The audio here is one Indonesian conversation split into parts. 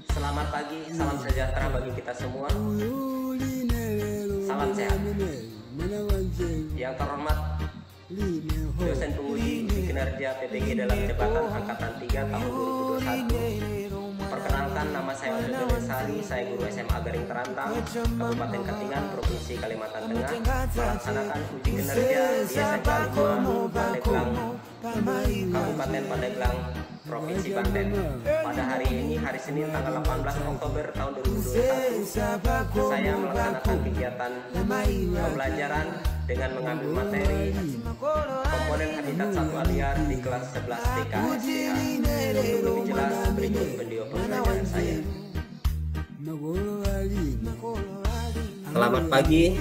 Selamat pagi, salam sejahtera bagi kita semua. Salam sehat. Yang terhormat dosen penguji uji kinerja PPG dalam jabatan angkatan 3 tahun 2021. Perkenalkan, nama saya Osodon Sari, saya guru SMA Garing Terantang, Kabupaten Katingan, Provinsi Kalimantan Tengah, melaksanakan uji kinerja di SMK 5 Pandeglang, Kabupaten Pandeglang, Provinsi Banten. Pada hari ini, hari Senin tanggal 18 Oktober tahun 2021, saya melaksanakan kegiatan pembelajaran dengan mengambil materi komponen habitat satwa liar di kelas 11 TK SDA. Untuk lebih jelas, berikut video pembelajaran saya. Selamat pagi,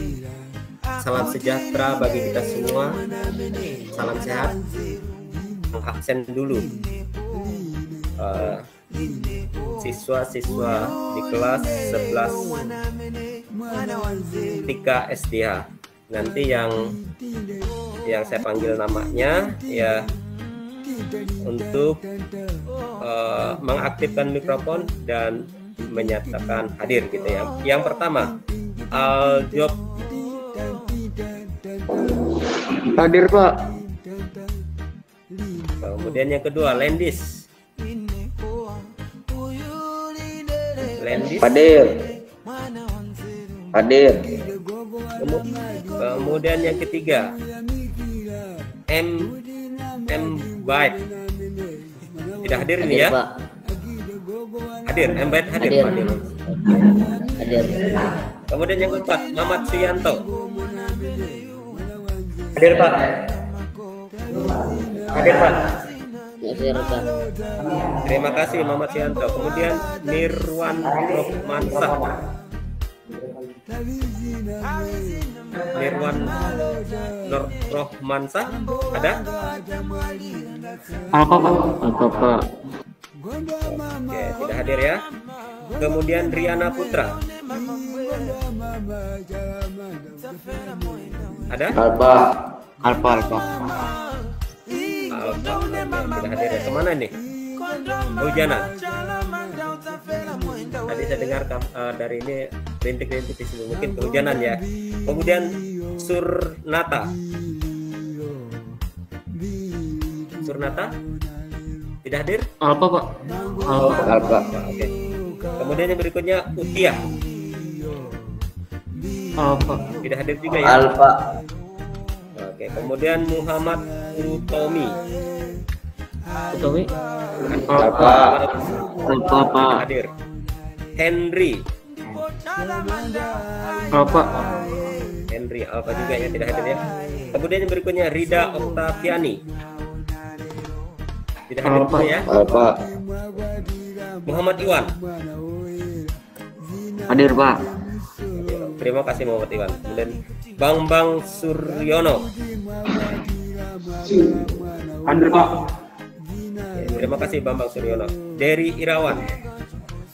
salam sejahtera bagi kita semua, salam sehat. Absen dulu siswa-siswa di kelas 11 TK SDA. Nanti yang saya panggil namanya ya untuk mengaktifkan mikrofon dan menyatakan hadir gitu ya. Yang pertama, Aljob. Hadir, Pak. Kemudian yang kedua, Lendis. Hadir. Hadir. Kemudian yang ketiga, M Byte. Tidak hadir ini ya? Pak. Hadir, M Byte hadir. Hadir. Hadir. Kemudian yang keempat, Mamat Suyanto. Hadir, Pak. Hadir, Pak. Terima kasih Mamat Suyanto. Kemudian Nirwan Rohmansah. Nirwan Rohmansah ada? Apa, Pak? Apa, Pak? Oke, tidak hadir ya. Kemudian Riana Putra. Ada? Alpa. Alpa. Alfa. Oke, tidak hadir ya. Kemana nih? Hujanan. Tadi saya dengar dari ini rintik-rintik di sini, mungkin kehujanan ya. Kemudian Surnata. Surnata tidak hadir? Alpa, Pak. Alpa. Oke. Kemudian yang berikutnya Utia. Alpa. Tidak hadir juga ya? Alpa. Oke. Kemudian Muhammad Utomi. Utomi. Alpa. Alpa, Pak. Hadir. Henry. Alpa. Henry Alfa juga yang tidak hadir ya. Kemudian yang berikutnya Rida Oktaviani. Tidak hadir juga ya. Alpa. Muhammad Iwan. Hadir, Pak. Terima kasih Muhammad Iwan. Kemudian Bambang Suryono. Hadir, Pak. Oke, terima kasih Bambang Suryono. Dery Irawan.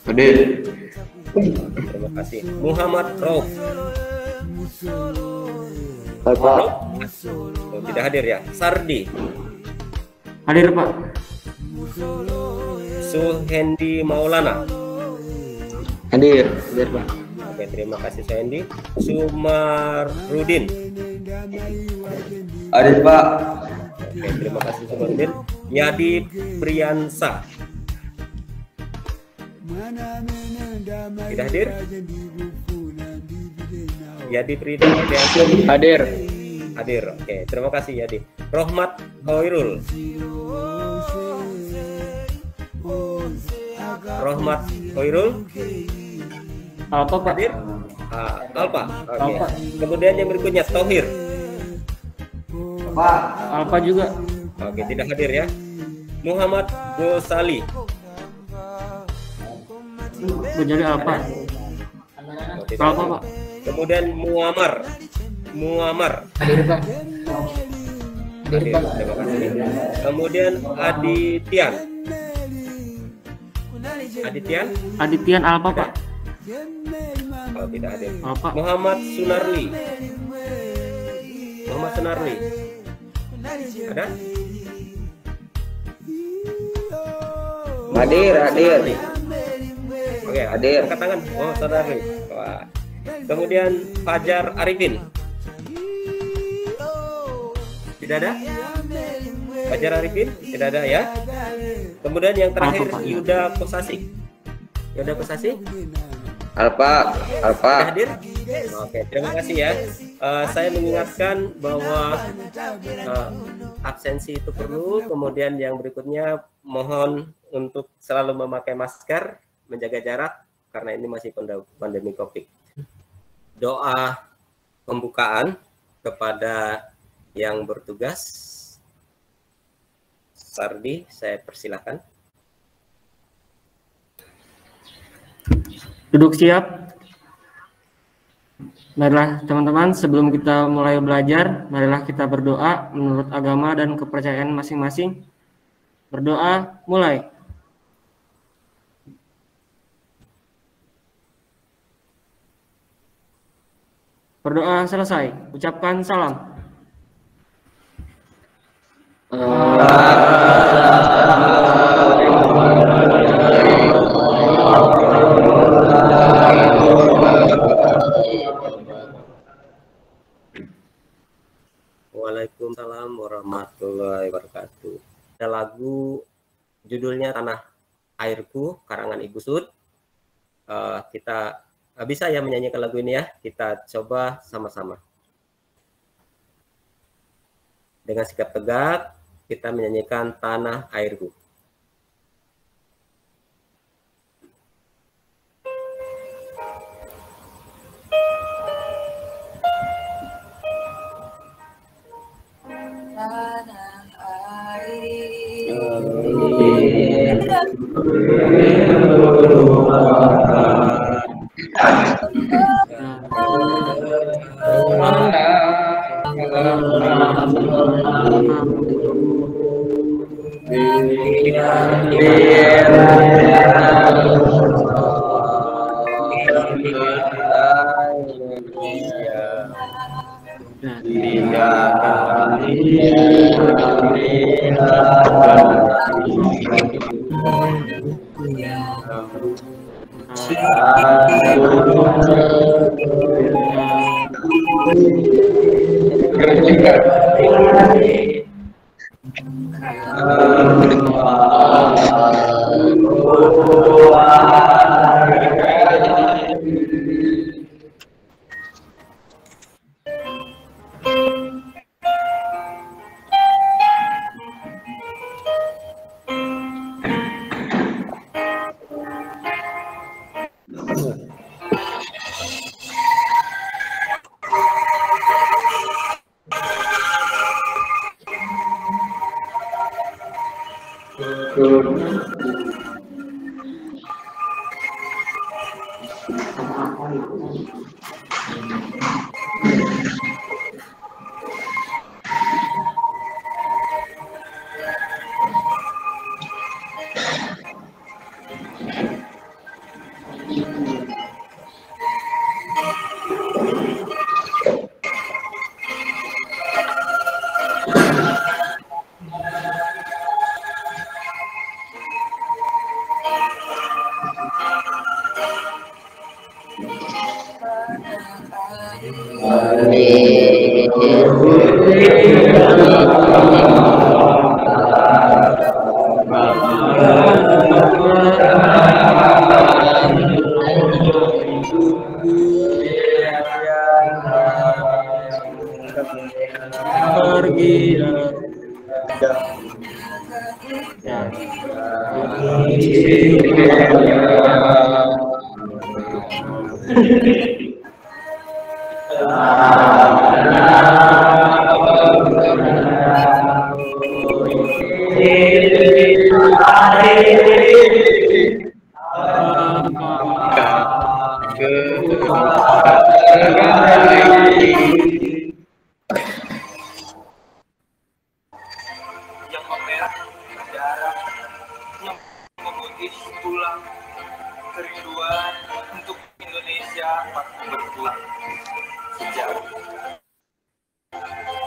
Hadir. Terima kasih. Muhammad Rauf. Alpa. Oh, tidak hadir ya. Sardi. Hadir, Pak. Suhendi Maulana. Hadir. Hadir, Pak. Oke, terima kasih Suhendi. Sumarudin. Hadir, Pak. Oke, terima kasih Sumarudin. Yadi Priyansa. Tidak hadir? Yadi Priyansa. Hadir. Hadir. Oke, terima kasih Yadi. Rohmat Hoirul. Rohmat Hoirul. Alpa, Pak. Hadir? Alpa. Oke. Alpa. Kemudian yang berikutnya Tohir. Pak. Alpa juga. Oke, tidak hadir ya. Muhammad Gosali. Menjadi Alpa. Oh, tidak Alpa, hadir. Pak. Kemudian Muammar. Hadir, Pak. Hadir, Hadir. Pak. Terima kasih. Kemudian Adityan Alpa, Pak. Oh, tidak hadir. Alpa. Muhammad Sunarli. Ada? Hadir. Oke, Hadir. angkat tangan. Oh, saudara. Wah. Kemudian Fajar Arifin. Tidak ada? Fajar Arifin? Tidak ada ya? Kemudian yang terakhir Yuda Kosasi. Yuda Kosasi? Alfa. Sudah hadir? Oke, terima kasih ya. Saya mengingatkan bahwa absensi itu perlu. Kemudian yang berikutnya mohon untuk selalu memakai masker, menjaga jarak karena ini masih pandemi Covid. Doa pembukaan kepada yang bertugas. Sardi, saya persilakan. Duduk siap. Marilah teman-teman, sebelum kita mulai belajar, marilah kita berdoa menurut agama dan kepercayaan masing-masing. Berdoa, mulai. Berdoa selesai, ucapkan salam. Waalaikumsalam warahmatullahi wabarakatuh. Ada lagu judulnya Tanah Airku karangan Ibu Sud. Kita bisa ya menyanyikan lagu ini ya. Kita coba sama-sama. Dengan sikap tegak kita menyanyikan Tanah Airku. Yang memerah darah, yang memutih tulang, kerinduan untuk Indonesia makin berpulang. Sejak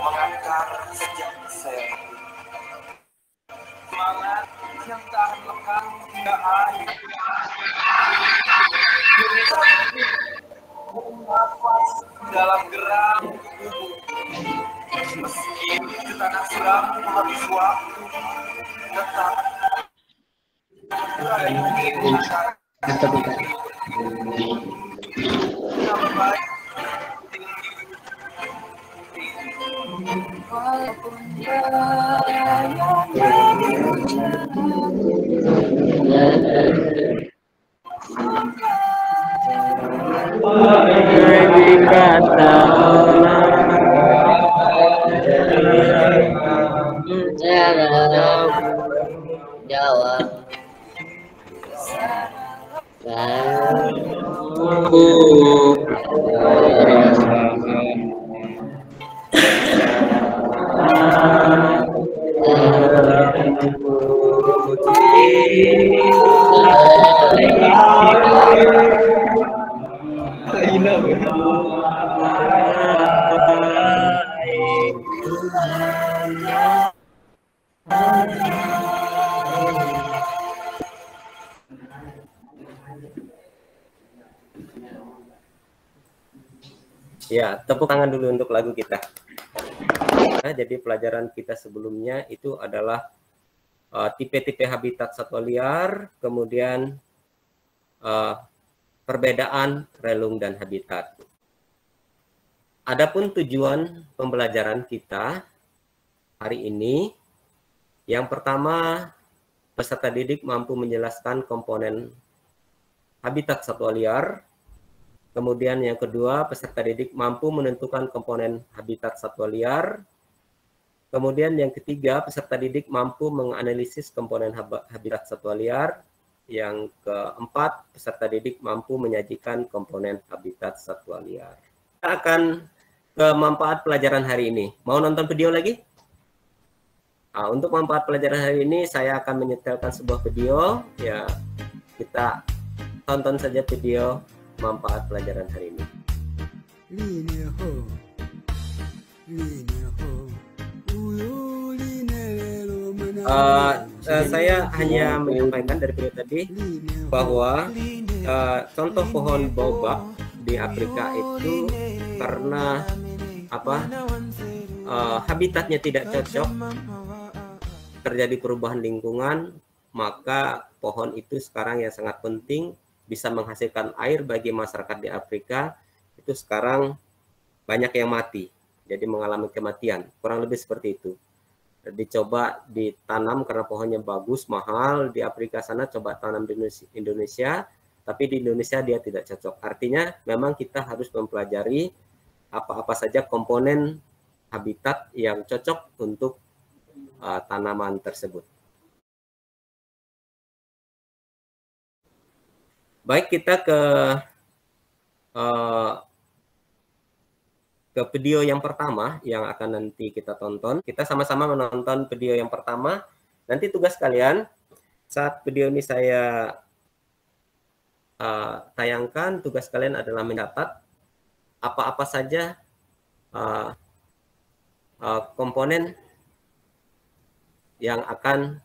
mengakar sejak saya semangat yang tahan lekang dalam gerak tubuh. Meski di tanah suram habis waktu, tetap sampai kata Jawa. Ya, tepuk tangan dulu untuk lagu kita. Nah, jadi pelajaran kita sebelumnya itu adalah tipe-tipe habitat satwa liar, kemudian perbedaan relung dan habitat. Adapun tujuan pembelajaran kita hari ini, yang pertama, peserta didik mampu menjelaskan komponen habitat satwa liar. Kemudian yang kedua, peserta didik mampu menentukan komponen habitat satwa liar. Kemudian yang ketiga, peserta didik mampu menganalisis komponen habitat satwa liar. Yang keempat, peserta didik mampu menyajikan komponen habitat satwa liar. Kita akan ke manfaat pelajaran hari ini. Mau nonton video lagi? Nah, untuk manfaat pelajaran hari ini, saya akan menyetelkan sebuah video. Ya, kita tonton saja video manfaat pelajaran hari ini. Saya hanya menyampaikan dari video tadi bahwa contoh pohon baobab di Afrika itu karena habitatnya tidak cocok, terjadi perubahan lingkungan, maka pohon itu sekarang yang sangat penting bisa menghasilkan air bagi masyarakat di Afrika, itu sekarang banyak yang mati, jadi mengalami kematian, kurang lebih seperti itu. Dicoba ditanam karena pohonnya bagus, mahal, di Afrika sana coba tanam di Indonesia, tapi di Indonesia dia tidak cocok. Artinya memang kita harus mempelajari apa-apa saja komponen habitat yang cocok untuk tanaman tersebut. Baik, kita ke video yang pertama yang akan nanti kita tonton. Kita sama-sama menonton video yang pertama. Nanti tugas kalian saat video ini saya tayangkan, tugas kalian adalah mencatat apa-apa saja komponen yang akan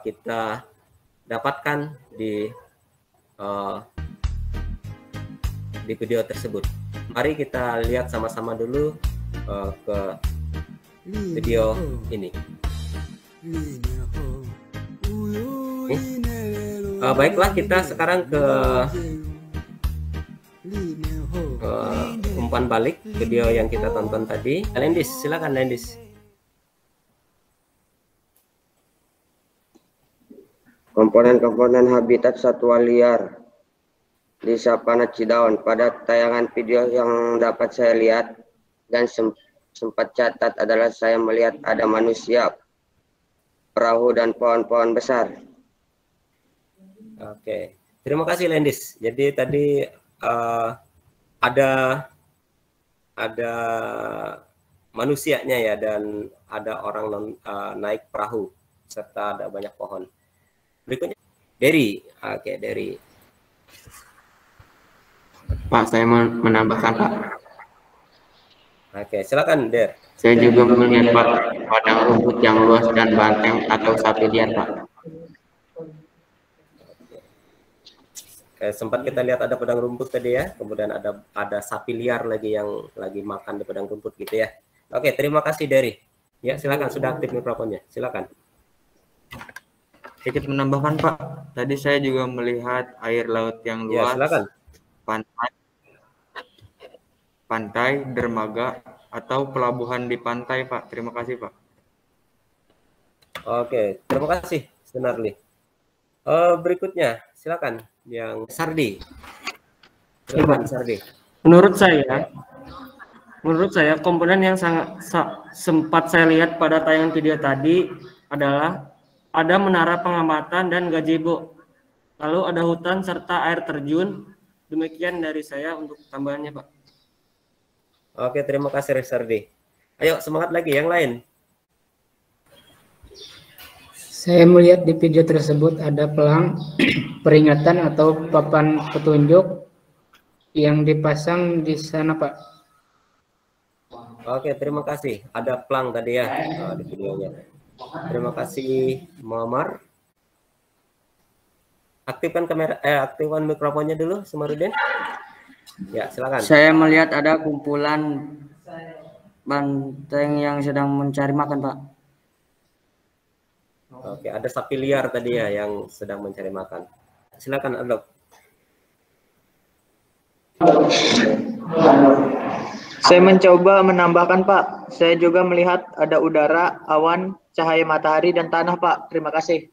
kita dapatkan di video tersebut. Mari kita lihat sama-sama dulu ke video ini. Baiklah, kita sekarang ke umpan balik video yang kita tonton tadi. Lendis, silakan Lendis. Komponen-komponen habitat satwa liar di Savana Cidaon. Pada tayangan video yang dapat saya lihat dan sempat catat adalah saya melihat ada manusia, perahu, dan pohon-pohon besar. Oke, terima kasih Lendis. Jadi tadi ada manusianya ya, dan ada orang naik perahu serta ada banyak pohon. Berikutnya Derry. Oke, Derry. Pak, saya mau menambahkan, Pak. Oke, silakan Der. Saya juga melihat, Pak, padang rumput yang luas dan banteng atau sapi liar, Pak. Sempat kita lihat ada padang rumput tadi ya, kemudian ada sapi liar lagi yang lagi makan di padang rumput gitu ya. Oke, terima kasih Dery. Ya, silakan, sudah aktif mikrofonnya. Silakan. Sedikit menambahkan Pak, tadi saya juga melihat air laut yang Ya, luas, silakan. pantai, dermaga, atau pelabuhan di pantai Pak. Terima kasih Pak. Oke, terima kasih Sunarli. Berikutnya, silakan yang Sardi. Silakan Sardi. Menurut saya komponen yang sempat saya lihat pada tayangan video tadi adalah ada menara pengamatan dan gazebo, lalu ada hutan serta air terjun. Demikian dari saya untuk tambahannya, Pak. Oke, terima kasih Sardi. Ayo semangat lagi yang lain. Saya melihat di video tersebut ada pelang peringatan atau papan petunjuk yang dipasang di sana, Pak. Oke, terima kasih. Ada pelang tadi ya di videonya. Terima kasih, Muammar. Aktifkan kamera, aktifkan mikrofonnya dulu, Sumarudin. Ya, silakan. Saya melihat ada kumpulan banteng yang sedang mencari makan, Pak. Oke, ada sapi liar tadi ya yang sedang mencari makan. Silakan, Adok. Saya mencoba menambahkan, Pak. Saya juga melihat ada udara, awan, cahaya matahari, dan tanah, Pak. Terima kasih.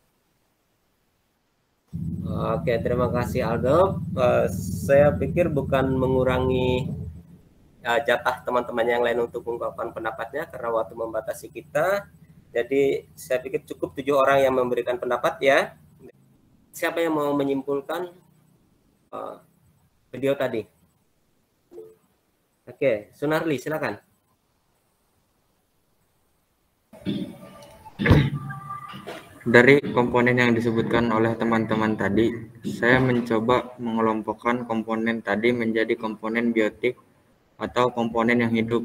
Oke, terima kasih, Aldo. Saya pikir bukan mengurangi jatah teman-teman yang lain untuk mengungkapkan pendapatnya karena waktu membatasi kita. Jadi saya pikir cukup 7 orang yang memberikan pendapat ya. Siapa yang mau menyimpulkan video tadi? Oke, Sunarli silakan. Dari komponen yang disebutkan oleh teman-teman tadi, saya mencoba mengelompokkan komponen tadi menjadi komponen biotik atau komponen yang hidup.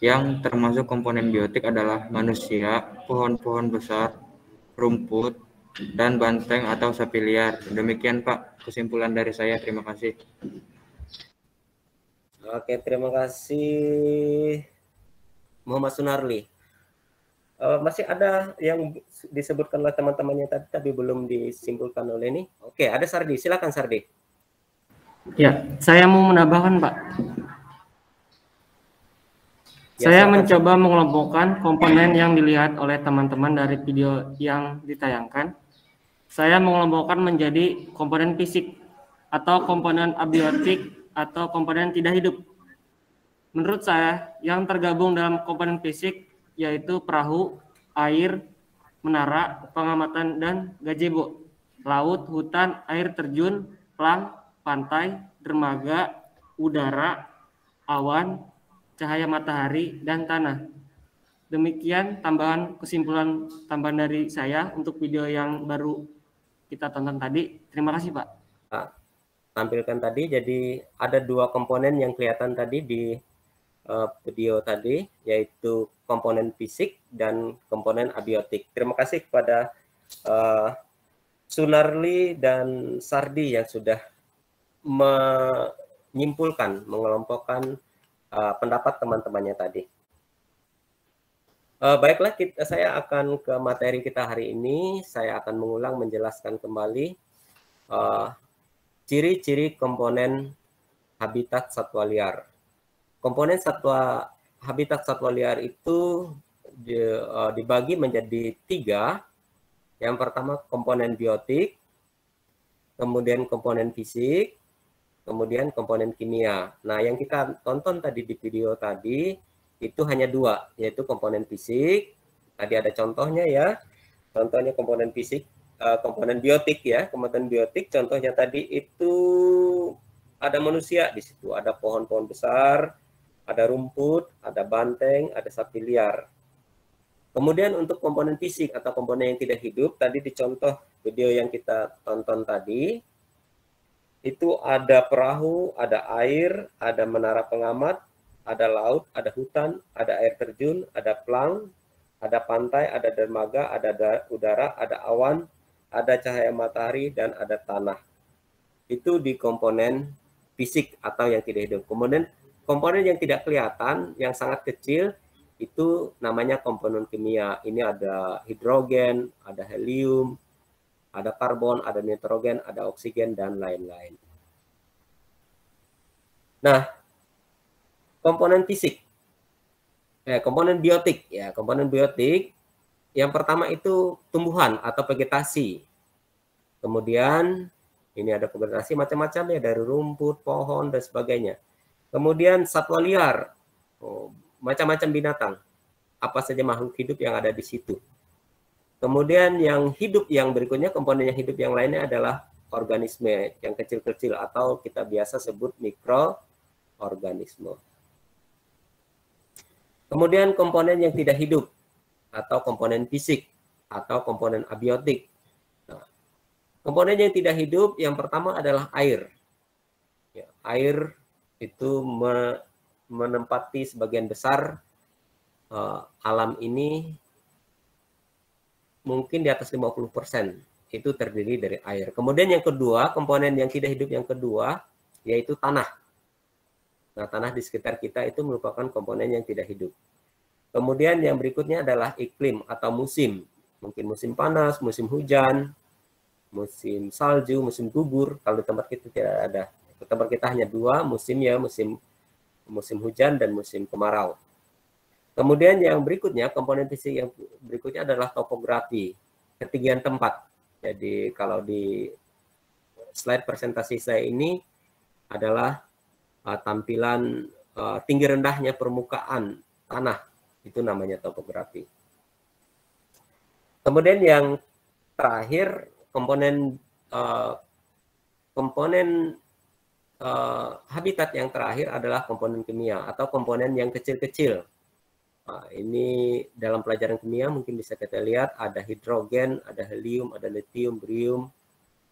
Yang termasuk komponen biotik adalah manusia, pohon-pohon besar, rumput, dan banteng atau sapi liar. Demikian Pak, kesimpulan dari saya. Terima kasih. Oke, terima kasih Muhammad Sunarli. Masih ada yang disebutkan oleh teman-temannya tadi tapi belum disimpulkan oleh ini. Oke, ada Sardi. Silakan Sardi. Ya, saya mau menambahkan, Pak. Ya, saya silakan. mencoba mengelompokkan komponen yang dilihat oleh teman-teman dari video yang ditayangkan. Saya mengelompokkan menjadi komponen fisik atau komponen abiotik atau komponen tidak hidup. Menurut saya, yang tergabung dalam komponen fisik yaitu perahu, air, menara, pengamatan, dan gazebo, laut, hutan, air terjun, pelang, pantai, dermaga, udara, awan, cahaya matahari, dan tanah. Demikian kesimpulan tambahan dari saya untuk video yang baru kita tonton tadi. Terima kasih, Pak. Tampilkan tadi, jadi ada 2 komponen yang kelihatan tadi di video tadi, yaitu komponen fisik dan komponen abiotik. Terima kasih kepada Sunarli dan Sardi yang sudah menyimpulkan, mengelompokkan pendapat teman-temannya tadi. Baiklah, saya akan ke materi kita hari ini. Saya akan mengulang menjelaskan kembali ciri-ciri komponen habitat satwa liar. Komponen habitat satwa liar itu dibagi menjadi 3. Yang pertama komponen biotik, kemudian komponen fisik, kemudian komponen kimia. Nah, yang kita tonton tadi di video tadi itu hanya 2, yaitu komponen fisik. Tadi ada contohnya ya. Contohnya komponen fisik, komponen biotik ya. Komponen biotik contohnya tadi itu ada manusia di situ, ada pohon-pohon besar, ada rumput, ada banteng, ada sapi liar. Kemudian untuk komponen fisik atau komponen yang tidak hidup, tadi di contoh video yang kita tonton tadi, itu ada perahu, ada air, ada menara pengamat, ada laut, ada hutan, ada air terjun, ada pelang, ada pantai, ada dermaga, ada udara, ada awan, ada cahaya matahari, dan ada tanah. itu di komponen fisik atau yang tidak hidup. Kemudian komponen yang tidak kelihatan, yang sangat kecil, itu namanya komponen kimia. Ini ada hidrogen, ada helium, ada karbon, ada nitrogen, ada oksigen, dan lain-lain. Nah, komponen fisik, komponen biotik, ya, komponen biotik. Yang pertama itu tumbuhan atau vegetasi. Kemudian ini ada vegetasi macam-macam ya, dari rumput, pohon, dan sebagainya. Kemudian satwa liar, macam-macam binatang, apa saja makhluk hidup yang ada di situ. Kemudian yang hidup yang berikutnya, komponen yang hidup yang lainnya adalah organisme yang kecil-kecil atau kita biasa sebut mikroorganisme. Kemudian komponen yang tidak hidup atau komponen fisik atau komponen abiotik. Nah, komponen yang tidak hidup yang pertama adalah air. Ya, air itu menempati sebagian besar alam ini, mungkin di atas 50% itu terdiri dari air. Kemudian yang kedua, komponen yang tidak hidup yang kedua yaitu tanah. Nah, tanah di sekitar kita itu merupakan komponen yang tidak hidup. Kemudian yang berikutnya adalah iklim atau musim. Mungkin musim panas, musim hujan, musim salju, musim gugur. Kalau di tempat kita tidak ada. Di tempat kita hanya dua musim ya, musim hujan dan musim kemarau. Kemudian yang berikutnya, komponen fisik yang berikutnya adalah topografi, ketinggian tempat. Jadi kalau di slide presentasi saya ini adalah tampilan tinggi rendahnya permukaan tanah, itu namanya topografi. Kemudian yang terakhir, komponen habitat yang terakhir adalah komponen kimia atau komponen yang kecil-kecil. Nah, ini dalam pelajaran kimia mungkin bisa kita lihat ada hidrogen, ada helium, ada lithium, barium,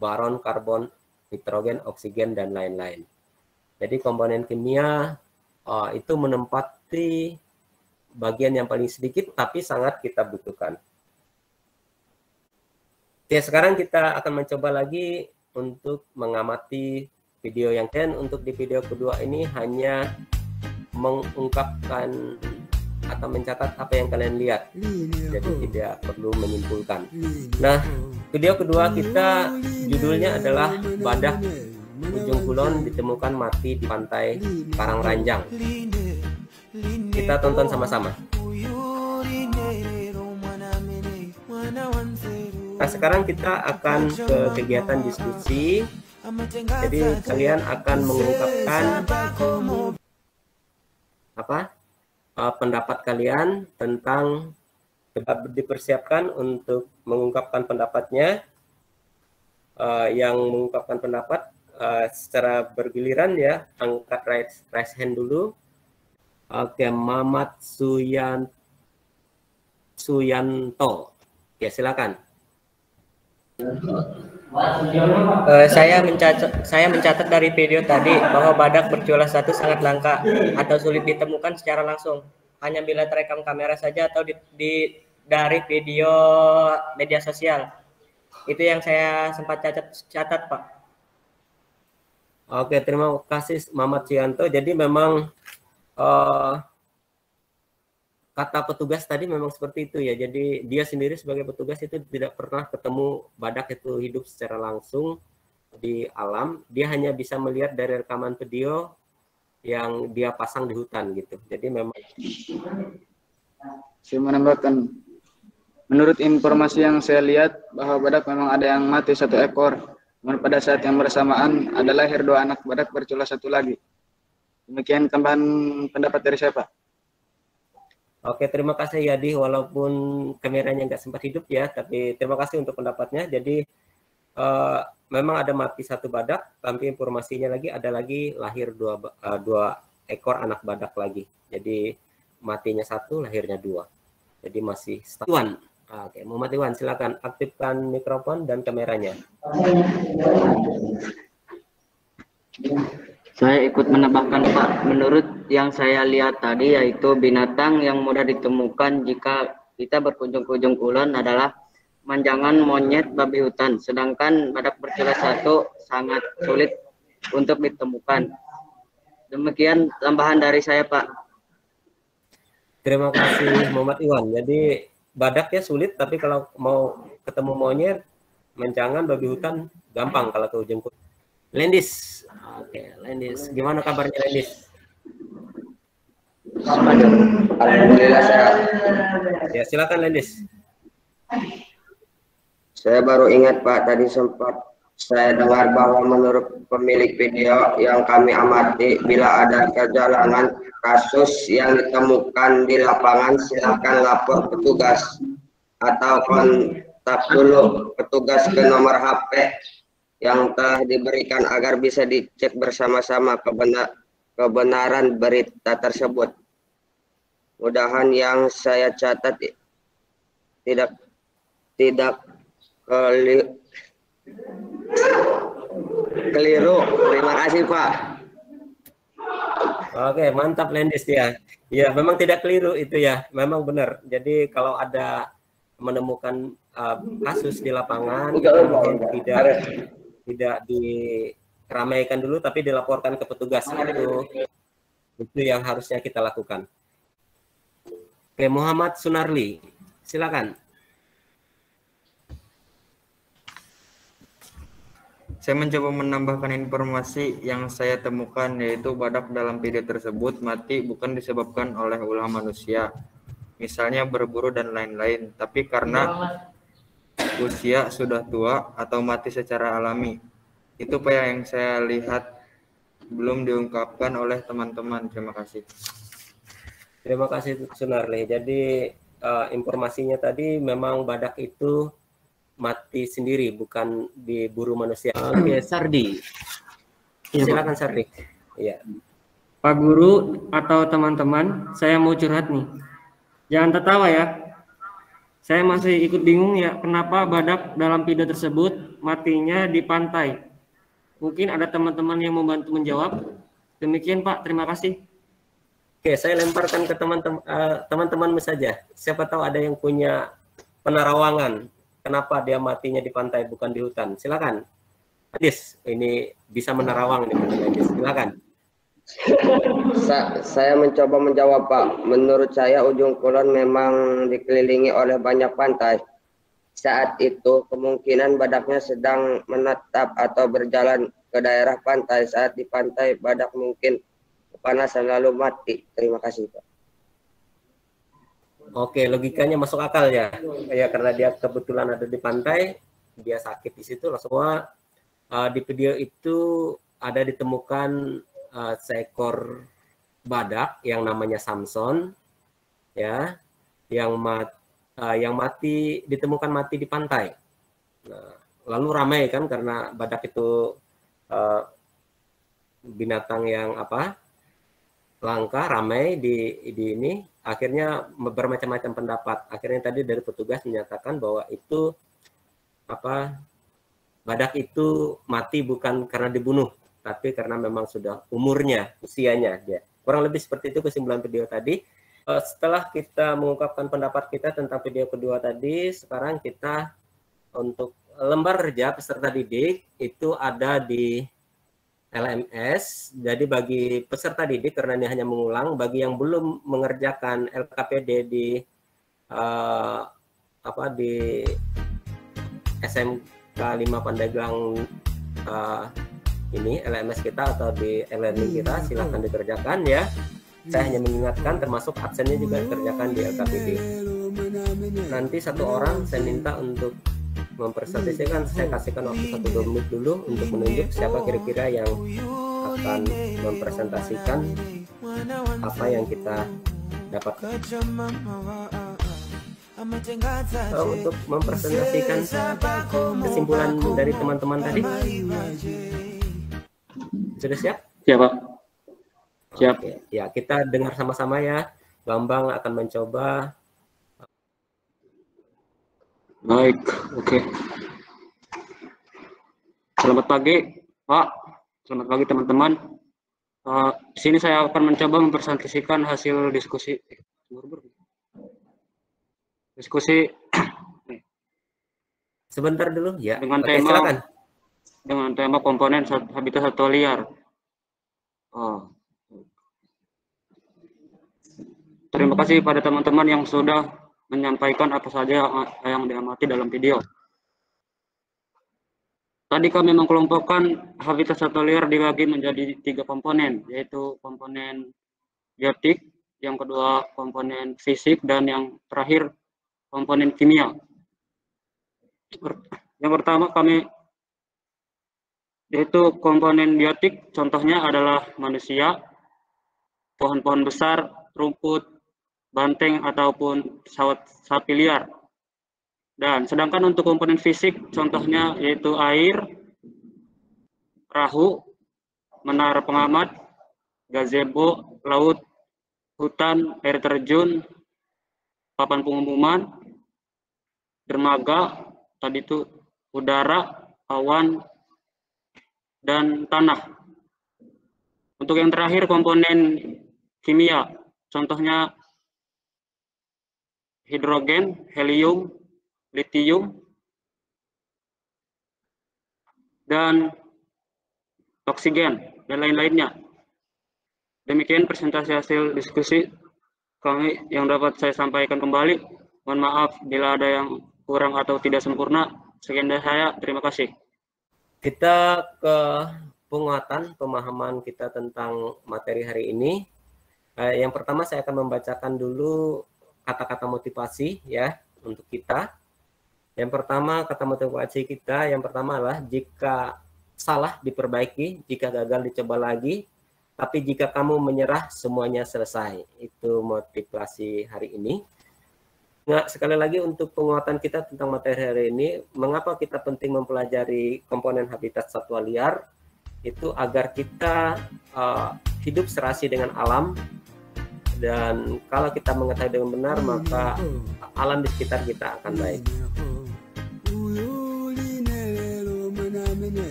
boron, karbon, nitrogen, oksigen, dan lain-lain. Jadi komponen kimia itu menempati bagian yang paling sedikit tapi sangat kita butuhkan. Ya, sekarang kita akan mencoba lagi untuk mengamati video yang lain. Untuk di video kedua ini hanya mengungkapkan atau mencatat apa yang kalian lihat, jadi tidak perlu menyimpulkan. Nah, video kedua kita judulnya adalah badak ujung kulon ditemukan mati di pantai Karangranjang. Kita tonton sama-sama. Nah, sekarang kita akan ke kegiatan diskusi. Jadi kalian akan mengungkapkan pendapat kalian tentang, dipersiapkan untuk mengungkapkan pendapatnya. Yang mengungkapkan pendapat secara bergiliran ya, angkat raise hand dulu. Oke, Mamat Suyanto. Ya, silakan. Saya mencatat dari video tadi bahwa badak berjula satu sangat langka atau sulit ditemukan secara langsung, hanya bila terekam kamera saja atau dari video media sosial. Itu yang saya sempat catat, Pak. Oke, terima kasih Mamat Suyanto. Jadi memang kata petugas tadi memang seperti itu ya. Jadi dia sendiri sebagai petugas itu tidak pernah ketemu badak itu hidup secara langsung di alam. Dia hanya bisa melihat dari rekaman video yang dia pasang di hutan gitu. Jadi memang. Saya menambahkan, menurut informasi yang saya lihat bahwa badak memang ada yang mati satu ekor. Namun pada saat yang bersamaan ada lahir dua anak badak bercula satu lagi. Demikian tambahan pendapat dari saya, Pak. Oke, terima kasih Yadi, walaupun kameranya nggak sempat hidup ya, tapi terima kasih untuk pendapatnya. Jadi memang ada mati satu badak, tapi informasinya lagi ada lagi lahir dua ekor anak badak lagi. Jadi matinya satu, lahirnya dua. Jadi masih Iwan. Oke, Muhammad Iwan, silakan aktifkan mikrofon dan kameranya. Saya ikut menambahkan, Pak. Menurut yang saya lihat tadi, yaitu binatang yang mudah ditemukan jika kita berkunjung ke ujung kulon adalah manjangan, monyet, babi hutan. Sedangkan badak bercula 1 sangat sulit untuk ditemukan. Demikian tambahan dari saya, Pak. Terima kasih Muhammad Iwan. Jadi badaknya sulit, tapi kalau mau ketemu monyet, menjangan, babi hutan gampang kalau ke ujung. Lendis, oke, Lendis, gimana kabarnya Lendis? Alhamdulillah sehat. Ya, silakan Lendis. Saya baru ingat Pak, tadi sempat saya dengar bahwa menurut pemilik video yang kami amati, bila ada kejalanan kasus yang ditemukan di lapangan, silakan lapor petugas atau kontak dulu petugas ke nomor HP yang telah diberikan agar bisa dicek bersama-sama kebenaran berita tersebut. Mudahan yang saya catat tidak keliru. Terima kasih Pak. Oke, mantap Lendis ya. Ya, memang tidak keliru itu ya, memang benar. Jadi kalau ada menemukan kasus di lapangan, tidak diramaikan dulu, tapi dilaporkan ke petugas. Itu yang harusnya kita lakukan. Oke, Muhammad Sunarli, silakan. Saya mencoba menambahkan informasi yang saya temukan, yaitu badak dalam video tersebut mati bukan disebabkan oleh ulah manusia, misalnya berburu dan lain-lain, tapi karena usia sudah tua atau mati secara alami. Itu Pak yang saya lihat belum diungkapkan oleh teman-teman. Terima kasih. Terima kasih Sunarli. Jadi informasinya tadi memang badak itu mati sendiri, bukan diburu manusia. Oke, Sardi. Silakan Sardi. Iya. Pak Guru atau teman-teman, saya mau curhat nih. Jangan tertawa ya. Saya masih ikut bingung ya, kenapa badak dalam video tersebut matinya di pantai. Mungkin ada teman-teman yang membantu menjawab. Demikian Pak, terima kasih. Oke, saya lemparkan ke teman-temanmu saja. Siapa tahu ada yang punya penerawangan. Kenapa dia matinya di pantai bukan di hutan? Silakan. Adis, ini bisa menerawang nih, Adis. Silakan. Saya mencoba menjawab Pak. Menurut saya Ujung Kulon memang dikelilingi oleh banyak pantai. Saat itu kemungkinan badaknya sedang menetap atau berjalan ke daerah pantai. Saat di pantai badak mungkin kepanasan lalu mati. Terima kasih Pak. Oke, logikanya masuk akal ya. Ya karena dia kebetulan ada di pantai, dia sakit di situ langsung. Di video itu ada ditemukan seekor badak yang namanya Samson, ya, yang mati ditemukan mati di pantai. Nah, lalu ramai kan karena badak itu binatang yang langka, ramai di ini. Akhirnya bermacam-macam pendapat. Akhirnya tadi dari petugas menyatakan bahwa itu badak itu mati bukan karena dibunuh, tapi karena memang sudah usianya dia. Kurang lebih seperti itu kesimpulan video tadi. Setelah kita mengungkapkan pendapat kita tentang video kedua tadi, sekarang kita untuk lembar kerja peserta didik itu ada di LMS. Jadi bagi peserta didik, karena ini hanya mengulang, bagi yang belum mengerjakan LKPD di di SMK 5 Pandeglang ini LMS kita atau di e-learning kita, silahkan dikerjakan ya. Saya hanya mengingatkan termasuk absennya juga dikerjakan di LKPD. Nanti satu orang saya minta untuk mempresentasikan, saya kasihkan waktu 1-2 menit dulu untuk menunjuk siapa kira-kira yang akan mempresentasikan apa yang kita dapat. Untuk mempresentasikan kesimpulan dari teman-teman tadi, sudah siap? Siap Pak. Siap. Oke. Ya, kita dengar sama-sama ya. Bambang akan mencoba. Baik, oke. Selamat pagi, Pak. Selamat pagi, teman-teman. Di sini saya akan mencoba mempresentasikan hasil diskusi Sebentar dulu ya. Dengan Oke, silakan. Dengan tema komponen habitat satwa liar. Oh. Terima kasih pada teman-teman yang sudah menyampaikan apa saja yang diamati dalam video. Tadi kami mengelompokkan habitat satwa liar dibagi menjadi 3 komponen, yaitu komponen biotik, yang kedua komponen fisik, dan yang terakhir komponen kimia. Yang pertama yaitu komponen biotik, contohnya adalah manusia, pohon-pohon besar, rumput, banteng, ataupun sapi liar. Dan sedangkan untuk komponen fisik, contohnya yaitu air, perahu, menara pengamat, gazebo, laut, hutan, air terjun, papan pengumuman, dermaga, tadi itu udara, awan, dan tanah. Untuk yang terakhir komponen kimia, contohnya hidrogen, helium, litium, dan oksigen, dan lain-lainnya. Demikian presentasi hasil diskusi kami yang dapat saya sampaikan kembali. Mohon maaf bila ada yang kurang atau tidak sempurna. Sekian dari saya, terima kasih. Kita ke penguatan pemahaman kita tentang materi hari ini. Yang pertama saya akan membacakan dulu kata-kata motivasi ya untuk kita. Yang pertama kata motivasi kita yang pertama adalah jika salah diperbaiki, jika gagal dicoba lagi, tapi jika kamu menyerah semuanya selesai. Itu motivasi hari ini. Nah, sekali lagi untuk penguatan kita tentang materi hari ini, mengapa kita penting mempelajari komponen habitat satwa liar? Itu agar kita hidup serasi dengan alam, dan kalau kita mengetahui dengan benar, maka alam di sekitar kita akan baik.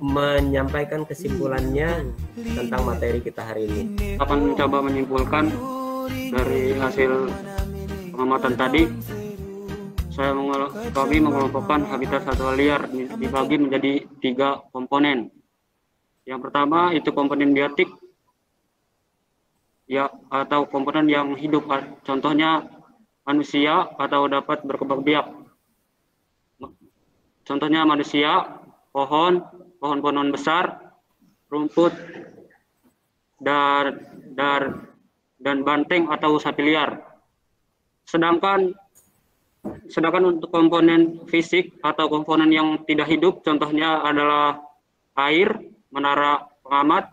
Menyampaikan kesimpulannya tentang materi kita hari ini. Akan mencoba menyimpulkan dari hasil pengamatan tadi. Kami mengelompokkan habitat satwa liar dibagi menjadi 3 komponen. Yang pertama itu komponen biotik, ya, atau komponen yang hidup, contohnya manusia atau dapat berkembang biak. Contohnya manusia, pohon-pohon besar, rumput, dan banteng atau sapi liar. Sedangkan untuk komponen fisik atau komponen yang tidak hidup, contohnya adalah air, menara pengamat,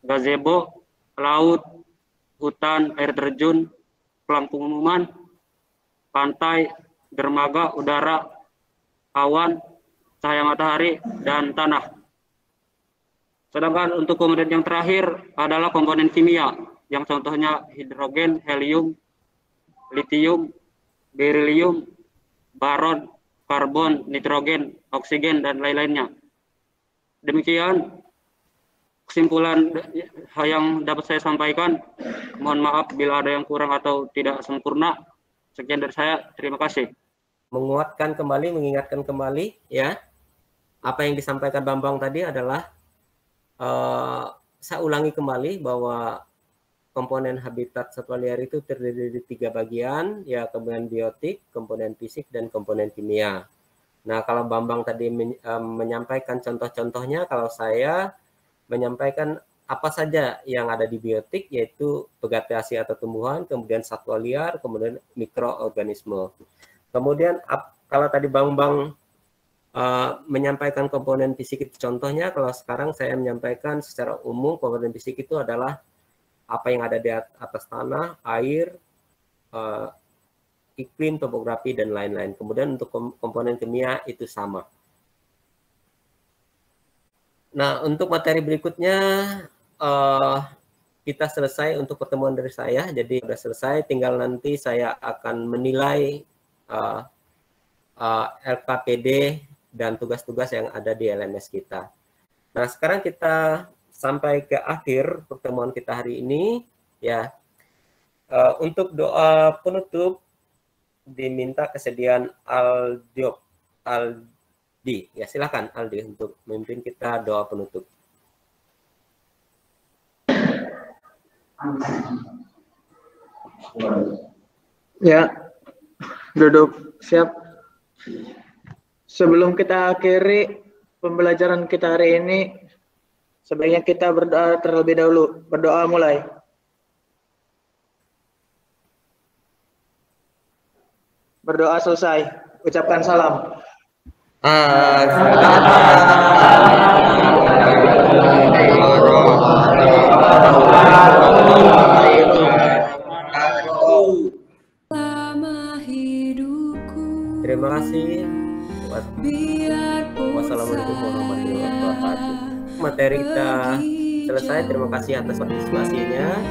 gazebo, laut, hutan, air terjun, pelang pengumuman, pantai, dermaga, udara, awan, cahaya matahari, dan tanah. Sedangkan untuk komponen yang terakhir adalah komponen kimia, yang contohnya hidrogen, helium, litium, berilium, baron, karbon, nitrogen, oksigen, dan lain-lainnya. Demikian kesimpulan yang dapat saya sampaikan. Mohon maaf bila ada yang kurang atau tidak sempurna. Sekian dari saya, terima kasih. Menguatkan kembali, mengingatkan kembali ya, apa yang disampaikan Bambang tadi adalah saya ulangi kembali bahwa komponen habitat satwa liar itu terdiri dari 3 bagian, ya, komponen biotik, komponen fisik, dan komponen kimia. Nah, kalau Bambang tadi menyampaikan contoh-contohnya, kalau saya menyampaikan apa saja yang ada di biotik, yaitu vegetasi atau tumbuhan, kemudian satwa liar, kemudian mikroorganisme. Kemudian kalau tadi Bambang menyampaikan komponen fisik itu contohnya, kalau sekarang saya menyampaikan secara umum komponen fisik itu adalah apa yang ada di atas tanah, air, iklim, topografi, dan lain-lain. Kemudian untuk komponen kimia itu sama. Nah, untuk materi berikutnya kita selesai untuk pertemuan dari saya. Jadi sudah selesai, tinggal nanti saya akan menilai LKPD dan tugas-tugas yang ada di LMS kita. Nah, sekarang kita sampai ke akhir pertemuan kita hari ini ya. Untuk doa penutup diminta kesediaan Aldi. Ya, silakan Aldi untuk memimpin kita doa penutup. Ya, duduk siap. Sebelum kita akhiri pembelajaran kita hari ini, sebaiknya kita berdoa terlebih dahulu. Berdoa mulai. Berdoa selesai. Ucapkan salam. Terima kasih. Wassalamualaikum warahmatullahi wabarakatuh. Materi kita selesai. Terima kasih atas partisipasinya.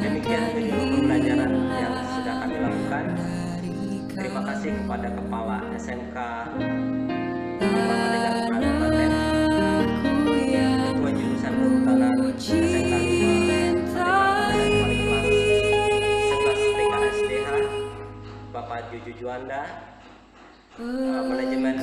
Demikian video pembelajaran yang sudah kami lakukan. Terima kasih kepada Kepala SMK Pangandaran Kabupaten, Ketua Jurusan Kehutanan SMK 5, 11 TKSDH, Bapak Juju Juanda, Manajemen